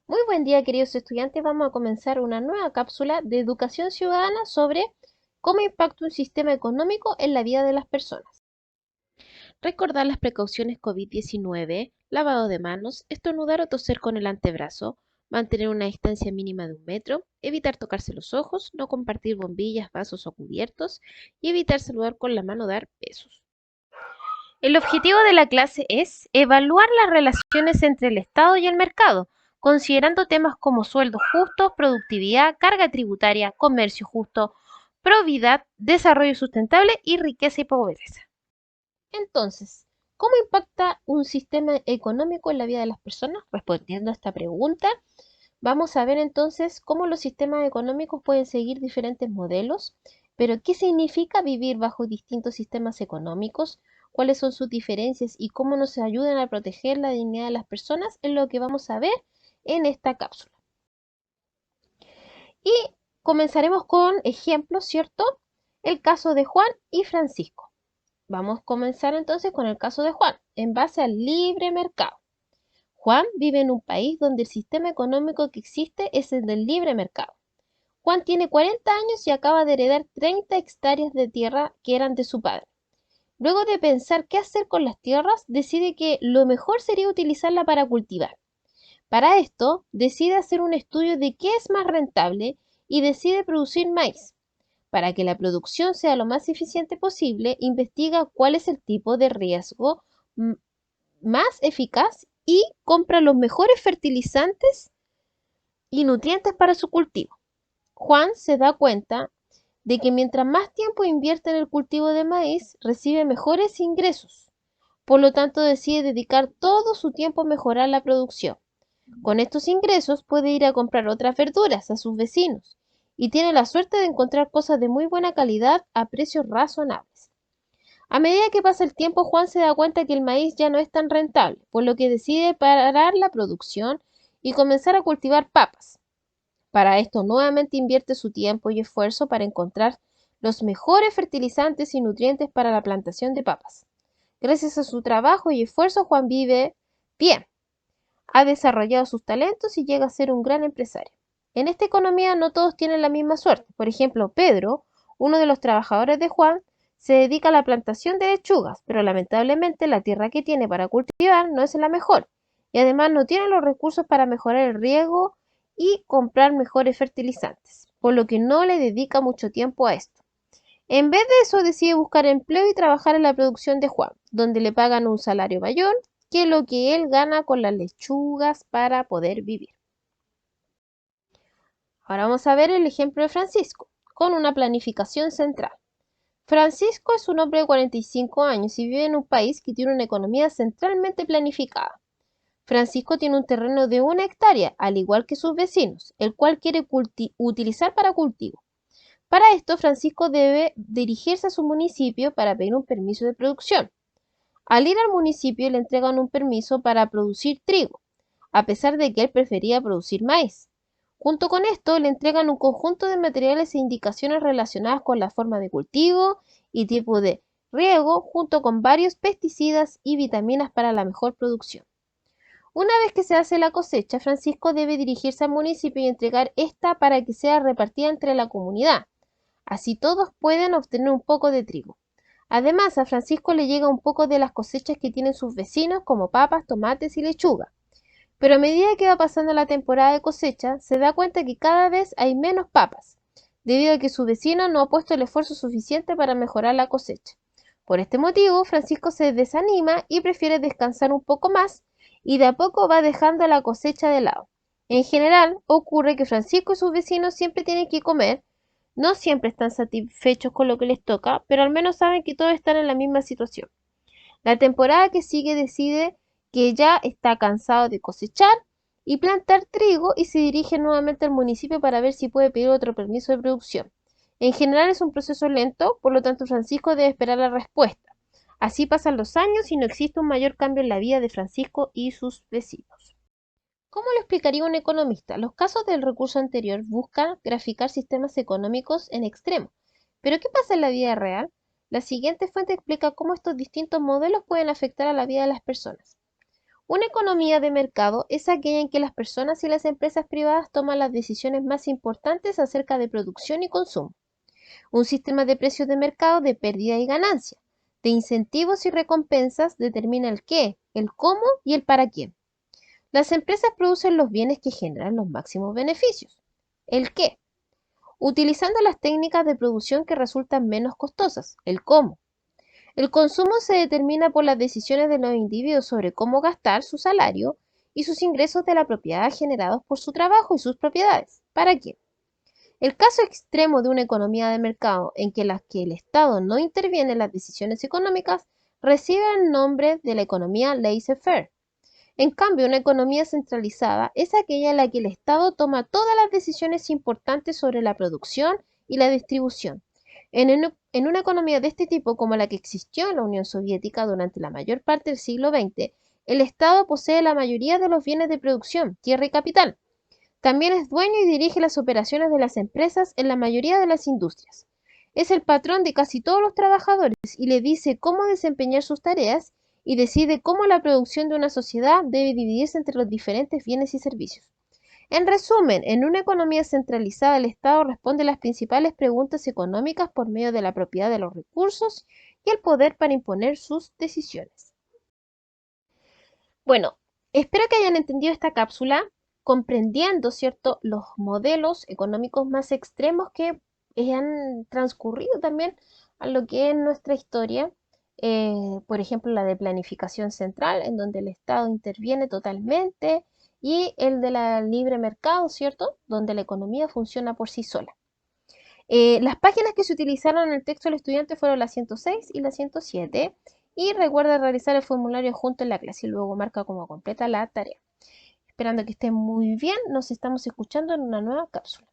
Muy buen día, queridos estudiantes. Vamos a comenzar una nueva cápsula de educación ciudadana sobre cómo impacta un sistema económico en la vida de las personas. Recordar las precauciones COVID-19, lavado de manos, estornudar o toser con el antebrazo, mantener una distancia mínima de 1 metro, evitar tocarse los ojos, no compartir bombillas, vasos o cubiertos y evitar saludar con la mano o dar besos. El objetivo de la clase es evaluar las relaciones entre el Estado y el mercado, considerando temas como sueldos justos, productividad, carga tributaria, comercio justo, probidad, desarrollo sustentable y riqueza y pobreza. Entonces, ¿cómo impacta un sistema económico en la vida de las personas? Respondiendo a esta pregunta, vamos a ver entonces cómo los sistemas económicos pueden seguir diferentes modelos, pero qué significa vivir bajo distintos sistemas económicos, cuáles son sus diferencias y cómo nos ayudan a proteger la dignidad de las personas, es lo que vamos a ver en esta cápsula. Y comenzaremos con ejemplos, ¿cierto? El caso de Juan y Francisco. Vamos a comenzar entonces con el caso de Juan, en base al libre mercado. Juan vive en un país donde el sistema económico que existe es el del libre mercado. Juan tiene 40 años y acaba de heredar 30 hectáreas de tierra que eran de su padre. Luego de pensar qué hacer con las tierras, decide que lo mejor sería utilizarla para cultivar. Para esto, decide hacer un estudio de qué es más rentable y decide producir maíz. Para que la producción sea lo más eficiente posible, investiga cuál es el tipo de riesgo más eficaz y compra los mejores fertilizantes y nutrientes para su cultivo. Juan se da cuenta de que mientras más tiempo invierte en el cultivo de maíz, recibe mejores ingresos. Por lo tanto, decide dedicar todo su tiempo a mejorar la producción. Con estos ingresos puede ir a comprar otras verduras a sus vecinos y tiene la suerte de encontrar cosas de muy buena calidad a precios razonables. A medida que pasa el tiempo, Juan se da cuenta que el maíz ya no es tan rentable, por lo que decide parar la producción y comenzar a cultivar papas. Para esto, nuevamente invierte su tiempo y esfuerzo para encontrar los mejores fertilizantes y nutrientes para la plantación de papas. Gracias a su trabajo y esfuerzo, Juan vive bien, ha desarrollado sus talentos y llega a ser un gran empresario. En esta economía no todos tienen la misma suerte. Por ejemplo, Pedro, uno de los trabajadores de Juan, se dedica a la plantación de lechugas, pero lamentablemente la tierra que tiene para cultivar no es la mejor y además no tiene los recursos para mejorar el riego y comprar mejores fertilizantes, por lo que no le dedica mucho tiempo a esto. En vez de eso, decide buscar empleo y trabajar en la producción de Juan, donde le pagan un salario mayor que lo que él gana con las lechugas para poder vivir. Ahora vamos a ver el ejemplo de Francisco, con una planificación central. Francisco es un hombre de 45 años y vive en un país que tiene una economía centralmente planificada. Francisco tiene un terreno de 1 hectárea, al igual que sus vecinos, el cual quiere utilizar para cultivo. Para esto, Francisco debe dirigirse a su municipio para pedir un permiso de producción. Al ir al municipio le entregan un permiso para producir trigo, a pesar de que él prefería producir maíz. Junto con esto le entregan un conjunto de materiales e indicaciones relacionadas con la forma de cultivo y tipo de riego, junto con varios pesticidas y vitaminas para la mejor producción. Una vez que se hace la cosecha, Francisco debe dirigirse al municipio y entregar esta para que sea repartida entre la comunidad. Así todos pueden obtener un poco de trigo. Además, a Francisco le llega un poco de las cosechas que tienen sus vecinos, como papas, tomates y lechuga. Pero a medida que va pasando la temporada de cosecha, se da cuenta que cada vez hay menos papas, debido a que su vecino no ha puesto el esfuerzo suficiente para mejorar la cosecha. Por este motivo, Francisco se desanima y prefiere descansar un poco más y de a poco va dejando la cosecha de lado. En general, ocurre que Francisco y sus vecinos siempre tienen que comer, no siempre están satisfechos con lo que les toca, pero al menos saben que todos están en la misma situación. La temporada que sigue decide que ya está cansado de cosechar y plantar trigo y se dirige nuevamente al municipio para ver si puede pedir otro permiso de producción. En general es un proceso lento, por lo tanto Francisco debe esperar la respuesta. Así pasan los años y no existe un mayor cambio en la vida de Francisco y sus vecinos. ¿Cómo lo explicaría un economista? Los casos del recurso anterior buscan graficar sistemas económicos en extremo. ¿Pero qué pasa en la vida real? La siguiente fuente explica cómo estos distintos modelos pueden afectar a la vida de las personas. Una economía de mercado es aquella en que las personas y las empresas privadas toman las decisiones más importantes acerca de producción y consumo. Un sistema de precios de mercado de pérdida y ganancia, de incentivos y recompensas determina el qué, el cómo y el para quién. Las empresas producen los bienes que generan los máximos beneficios. El qué, utilizando las técnicas de producción que resultan menos costosas. El cómo. El consumo se determina por las decisiones de los individuos sobre cómo gastar su salario y sus ingresos de la propiedad generados por su trabajo y sus propiedades. ¿Para qué? El caso extremo de una economía de mercado en que el Estado no interviene en las decisiones económicas recibe el nombre de la economía laissez-faire. En cambio, una economía centralizada es aquella en la que el Estado toma todas las decisiones importantes sobre la producción y la distribución. En una economía de este tipo como la que existió en la Unión Soviética durante la mayor parte del siglo XX, el Estado posee la mayoría de los bienes de producción, tierra y capital. También es dueño y dirige las operaciones de las empresas en la mayoría de las industrias. Es el patrón de casi todos los trabajadores y le dice cómo desempeñar sus tareas y decide cómo la producción de una sociedad debe dividirse entre los diferentes bienes y servicios. En resumen, en una economía centralizada el Estado responde las principales preguntas económicas por medio de la propiedad de los recursos y el poder para imponer sus decisiones. Bueno, espero que hayan entendido esta cápsula comprendiendo, ¿cierto?, los modelos económicos más extremos que han transcurrido también a lo que es nuestra historia. Por ejemplo, la de planificación central, en donde el Estado interviene totalmente, y el de la libre mercado, ¿cierto?, donde la economía funciona por sí sola. Las páginas que se utilizaron en el texto del estudiante fueron la 106 y la 107. Y recuerda realizar el formulario junto en la clase y luego marca como completa la tarea. Esperando que estén muy bien, nos estamos escuchando en una nueva cápsula.